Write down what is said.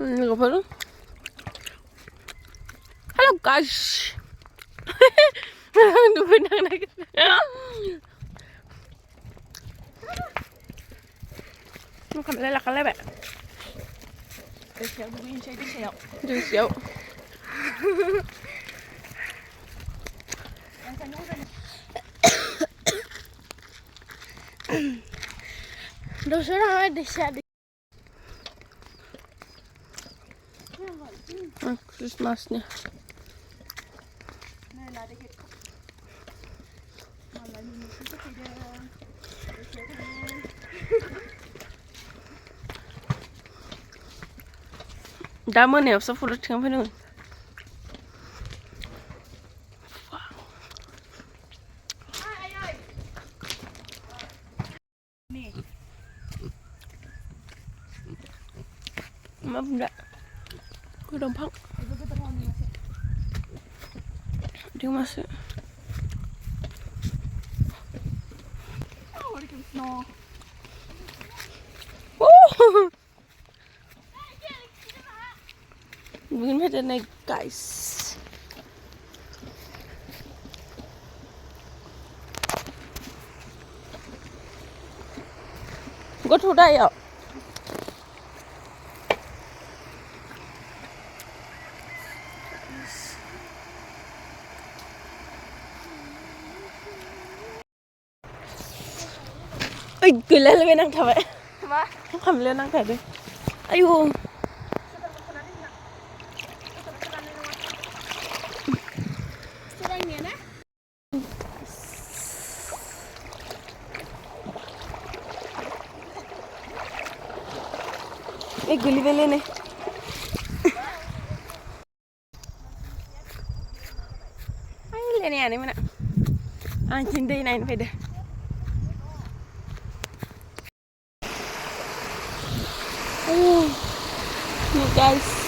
Hello guys. Tunggu nang nak. Nó cầm lên là cái bạn. Để xéo đừng yên chơi đi xéo. Đừng xéo. Đâu sẽ ra đi xe đi. Christmas nè. Đã mới nèo sắp phụ được chẳng phải nữa. Mà bunda. Ku dompang. Dia masuk. Mungkin ada naik guys. Có thu đây ạ. Ôi, cười lên bên đang thở vậy. Không cầm lên đang thở đi. Ayo. Guli beli nih. Ayo lihat ni mana? Anjing deh naik pada. Oh, nih guys.